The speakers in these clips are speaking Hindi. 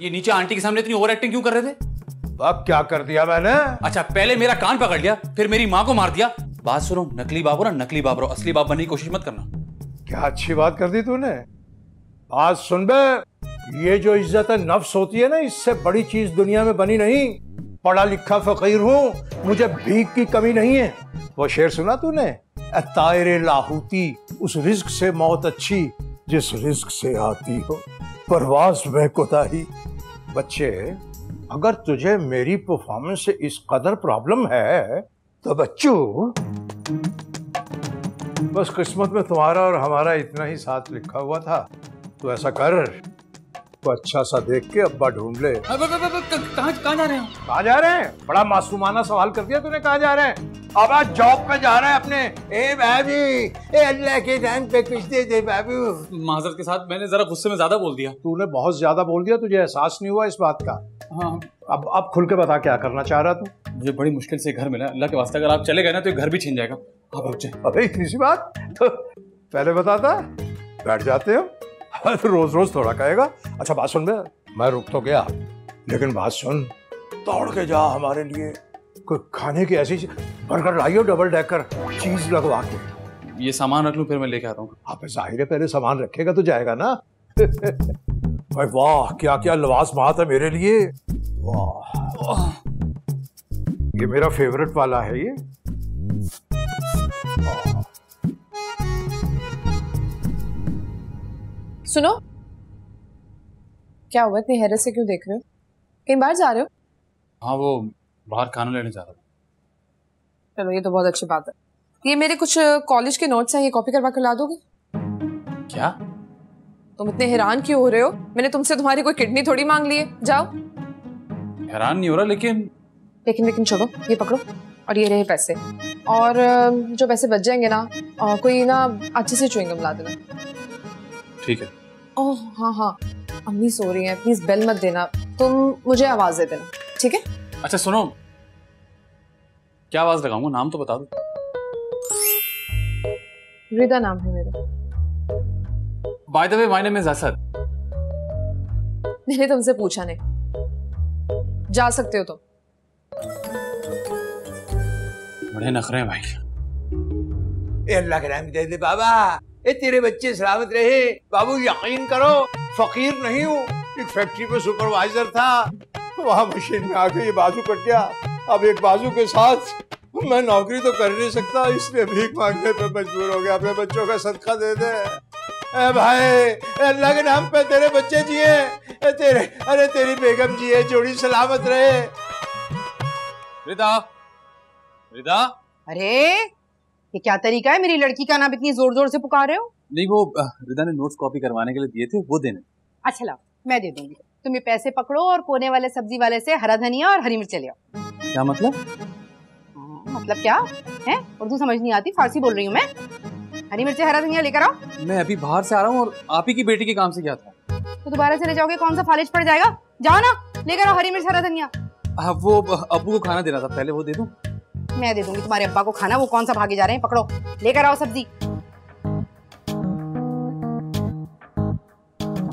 ये नीचे आंटी के सामने इतनी ओवर एक्टिंग क्यों कर रहे थे? अब क्या कर दिया मैंने? अच्छा, पहले मेरा कान पकड़ लिया, फिर मेरी माँ को मार दिया। बात सुनो, नकली बाप हो ना नकली बाप रहो, असली बाप बनने की कोशिश मत करना। क्या अच्छी बात कर दी तूने। आज सुन बे, ये जो इज्जत नफ्स होती है ना, इससे बड़ी चीज दुनिया में बनी नहीं। पढ़ा लिखा फकीर हूं, मुझे भीख की कमी नहीं है। वो शेर सुना तूने? तायरे लाहूती, उस रिस्क से मौत अच्छी जिस रिस्क से आती हो परवाज में कोताही। बच्चे, अगर तुझे मेरी परफॉर्मेंस से इस कदर प्रॉब्लम है तो बच्चों, बस किस्मत में तुम्हारा और हमारा इतना ही साथ लिखा हुआ था। तो ऐसा कर, तो अच्छा सा देख के अब्बा ढूंढ ले। कहाँ जा रहे हैं? कहाँ जा रहे हैं? बड़ा मासूमाना सवाल कर दिया तूने। कहाँ जा रहे हैं? अब आज जॉब पे जा रहे हैं अपने। ए बाबी, ए अल्लाह के नाम पे कुछ दे दे बाबू। माजरत के साथ मैंने जरा गुस्से में ज्यादा बोल दिया। तूने बहुत ज्यादा बोल दिया, तुझे एहसास नहीं हुआ इस बात का? हाँ। अब खुल के बता, क्या करना चाह रहा तू? मुझे बड़ी मुश्किल से घर मिला, अल्लाह के वास्ते अगर आप चले गए ना तो ये घर भी छीन जाएगा। आप रुक जाए। अबे इतनी सी बात तो पहले बताता। बैठ जाते हो, रोज रोज थोड़ा कहेगा। अच्छा बात सुन, मैं रुक तो गया, लेकिन बात सुन, दौड़ के जा हमारे लिए कोई खाने की ऐसी बर्गर लाइयो, डबल डेकर चीज लगवा के। ये सामान रख लूं, फिर मैं लेके आता हूँ। आप जाहिर है पहले सामान रखेगा तो जाएगा ना। भाई वाह, क्या क्या लवास बात है मेरे लिए। वाह, ये मेरा फेवरेट वाला है ये। सुनो, क्या हुआ, इतनी हैरत से क्यों देख रहे हो? कहीं बाहर जा रहे हो? हाँ, वो बाहर खाना लेने जा रहा था। चलो, ये तो बहुत अच्छी बात है। ये मेरे कुछ कॉलेज के नोट्स हैं, ये कॉपी करवा कर ला दोगे? क्या? तुम इतने हैरान क्यों हो रहे हो? मैंने तुमसे तुम्हारी कोई किडनी थोड़ी मांग ली है। जाओ। हैरान नहीं हो रहा, लेकिन छोड़ो, ये पकड़ो और ये रहे पैसे। और जो पैसे बच जाएंगे ना, कोई ना अच्छे से च्युइंगम ला देना। ठीक है। ओह हाँ, अम्मी सो रही हैं, प्लीज बेल मत देना, तुम मुझे आवाज दे देना, ठीक है? अच्छा सुनो, क्या आवाज लगाऊंगा? नाम तो बता दो। रिदा नाम है मेरा। By the way, my name is Asad. मैंने तुमसे पूछा नहीं। जा सकते हो तुम। बड़े नखरे हैं भाई। अल्लाह के नाम दे दे बाबा, ए तेरे बच्चे सलामत रहे। बाबू यकीन करो, फकीर नहीं हूँ। एक फैक्ट्री पे सुपरवाइजर था, वहां मशीन में आके ये बाजू कट गया। अब एक बाजू के साथ मैं नौकरी तो कर नहीं सकता, इसलिए भीख मांगने पे मजबूर हो गया। अपने बच्चों का सदका दे दे। ए भाई, अल्लाह के नाम पे तेरे बच्चे जिए, अरे तेरी बेगम जिए, जोड़ी सलामत रहे। रिदा। अरे ये क्या तरीका है, मेरी लड़की का नाम इतनी जोर जोर से पुकार रहे हो? नहीं, वो रिदा ने नोट्स कॉपी करवाने के लिए दिए थे, वो देने। अच्छा लाओ, मैं दे दूंगी। तुम ये पैसे पकड़ो और कोने वाले सब्जी वाले से हरा धनिया और हरी मिर्च ले आओ। क्या मतलब? मतलब क्या है? उर्दू समझ नहीं आती, फारसी बोल रही हूँ मैं। हरी मिर्च हरा धनिया लेकर आओ। मैं अभी बाहर से आ रहा हूँ और आप ही की बेटी के काम से गया था। तो दोबारा चले जाओगे, कौन सा फालिज पड़ जाएगा? जाओ ना, लेकर आओ हरी मिर्च हरा धनिया। वो अब्बू को खाना देना था, पहले वो दे दूं? मैं दे दूंगी तुम्हारे अब्बा को खाना, वो कौन सा भागे जा रहे हैं। पकड़ो, लेकर आओ सब्जी।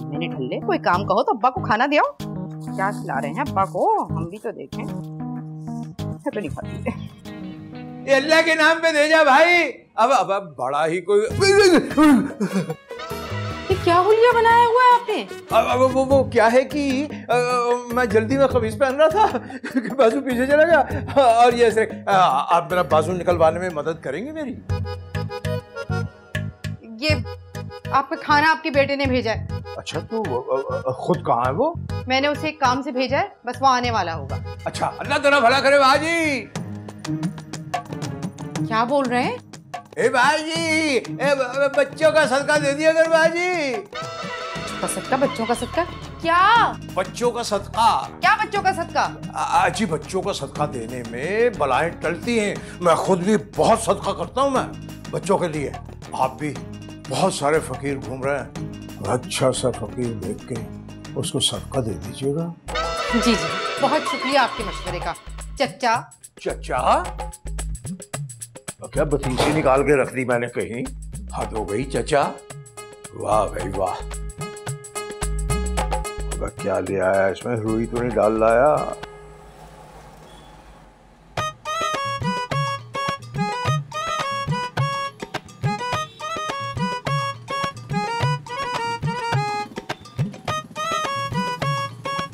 मैंने ठल्ले, कोई काम कहो तो अब्बा को खाना दे आओ। क्या खिला रहे हैं अब्बा को, हम भी तो देखें। तो नहीं खाती। अल्लाह के नाम पे दे जा भाई। अब बड़ा ही कोई ये क्या हुलिया बनाया हुआ है आपने? अब वो क्या है कि मैं जल्दी में कमीज पहन रहा था कि बाजू पीछे चला गया, और ये ऐसे आप मेरा बाजू निकलवाने में मदद करेंगे मेरी? ये आपका खाना आपके बेटे ने भेजा है। अच्छा, तो खुद कहाँ है वो? मैंने उसे एक काम से भेजा है, बस वो आने वाला होगा। अच्छा, अल्लाह तेरा भला करे भाजी। क्या बोल रहे हैं? ए भाजी, बच्चों का सदका दे दिया कर भाजी। सदका? बच्चों का सदका? क्या बच्चों का सदका? क्या बच्चों का सदका? जी, बच्चों का सदका देने में बलाएं टलती हैं। मैं खुद भी बहुत सदका करता हूँ मैं बच्चों के लिए। आप भी, बहुत सारे फकीर घूम रहे हैं, अच्छा सा फकीर देख के उसको सदका दे दीजिएगा। जी, बहुत शुक्रिया आपके मशवरे का चचा। क्या बतीसी निकाल के रख दी मैंने कहीं? हद हो गई चचा। वाह भाई वाह। क्या ले आया इसमें? रुई तो नहीं डाल लाया?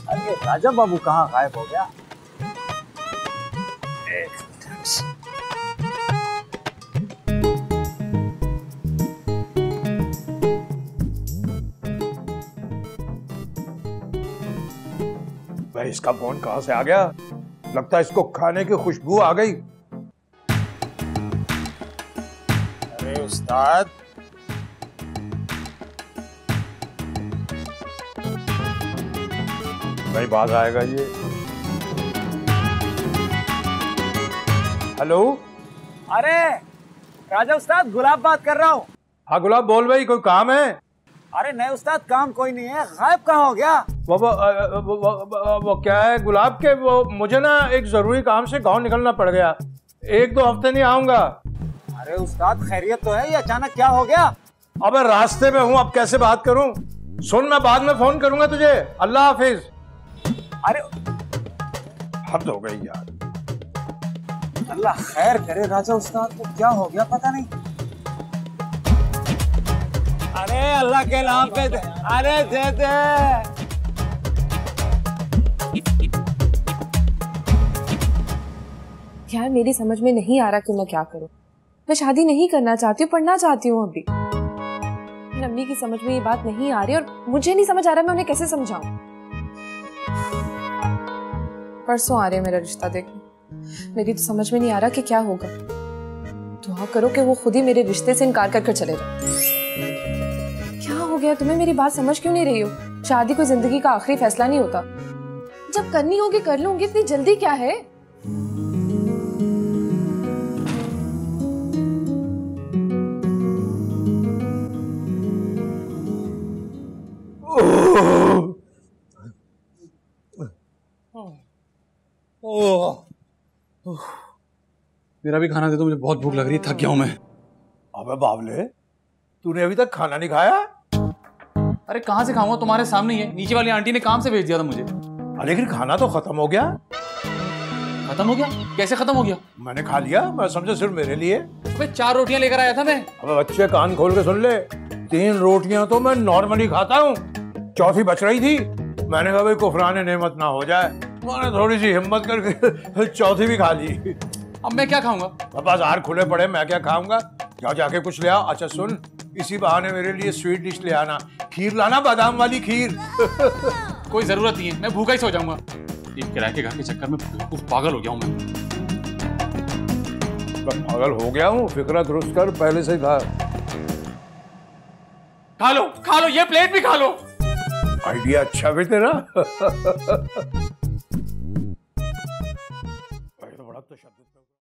अरे राजा बाबू कहाँ गायब हो गया? भाई इसका फोन कहां से आ गया? लगता है इसको खाने की खुशबू आ गई। अरे उस्ताद, भाई बाज आएगा ये। हेलो। अरे राजा उस्ताद, गुलाब बात कर रहा हूँ। हाँ गुलाब बोल भाई, कोई काम है? अरे नहीं उस्ताद, काम कोई नहीं है। गायब कहाँ हो गया? वो क्या है गुलाब के, वो मुझे ना एक जरूरी काम से गांव निकलना पड़ गया। 1-2 हफ्ते नहीं आऊंगा। अरे उस्ताद, खैरियत तो है? ये अचानक क्या हो गया? अबे रास्ते में हूँ, अब कैसे बात करूँ? सुन, मैं बाद में फोन करूंगा तुझे। अल्लाह हाफिज। अरे हद हो गई यार। अल्लाह खैर करे राजा उस्ताद को, क्या हो गया पता नहीं। अरे अल्लाह के नाम पे दे, अरे दे दे। यार मेरी समझ में नहीं आ रहा कि मैं क्या करूं। मैं शादी नहीं करना चाहती हूँ, पढ़ना चाहती हूँ अभी। अम्मी की समझ में ये बात नहीं आ रही और मुझे नहीं समझ आ रहा मैं उन्हें कैसे समझाऊं। परसों आ रहे मेरा रिश्ता देखने, मेरी तो समझ में नहीं आ रहा कि क्या होगा। दुआ करो कि वो खुद ही मेरे रिश्ते से इनकार कर चले जाए। क्या हो गया तुम्हें? मेरी बात समझ क्यों नहीं रही हो? शादी कोई जिंदगी का आखिरी फैसला नहीं होता। जब करनी होगी कर लूंगी, इतनी जल्दी क्या है? मेरा भी खाना दे दो, मुझे बहुत भूख लग रही है, थक गया हूं मैं। अबे बावले, तूने अभी तक खाना नहीं खाया? अरे कहां से खाऊंगा, तुम्हारे सामने ही है। नीचे वाली आंटी ने काम से भेज दिया था मुझे। लेकिन खाना तो खत्म हो गया। खत्म हो गया? कैसे खत्म हो गया? मैंने खा लिया, मैं समझा सिर्फ मेरे लिए। अबे 4 रोटियां लेकर आया था मैं। अबे बच्चे कान खोल के सुन ले, 3 रोटियां तो मैं नॉर्मली खाता हूँ, चौथी बच रही थी। मैंने कहा भाई कुफरान नेमत ना हो जाए, मैंने थोड़ी सी हिम्मत करके चौथी भी खा ली। अब मैं क्या खाऊंगा? बाजार खुले पड़े, मैं क्या खाऊंगा? जाओ जाके कुछ ले आओ। अच्छा सुन, इसी बहाने मेरे लिए स्वीट डिश ले आना, खीर लाना, बादाम वाली खीर। कोई जरूरत नहीं है, मैं भूखा ही सो जाऊंगा। ये किराए के घर के चक्कर में बिल्कुल पागल हो गया हूं मैं। पागल हो गया हूँ? फिक्रा दुरुस्त कर, पहले से था। खा लो, ये प्लेट भी खा लो। आइडिया अच्छा भी तेरा।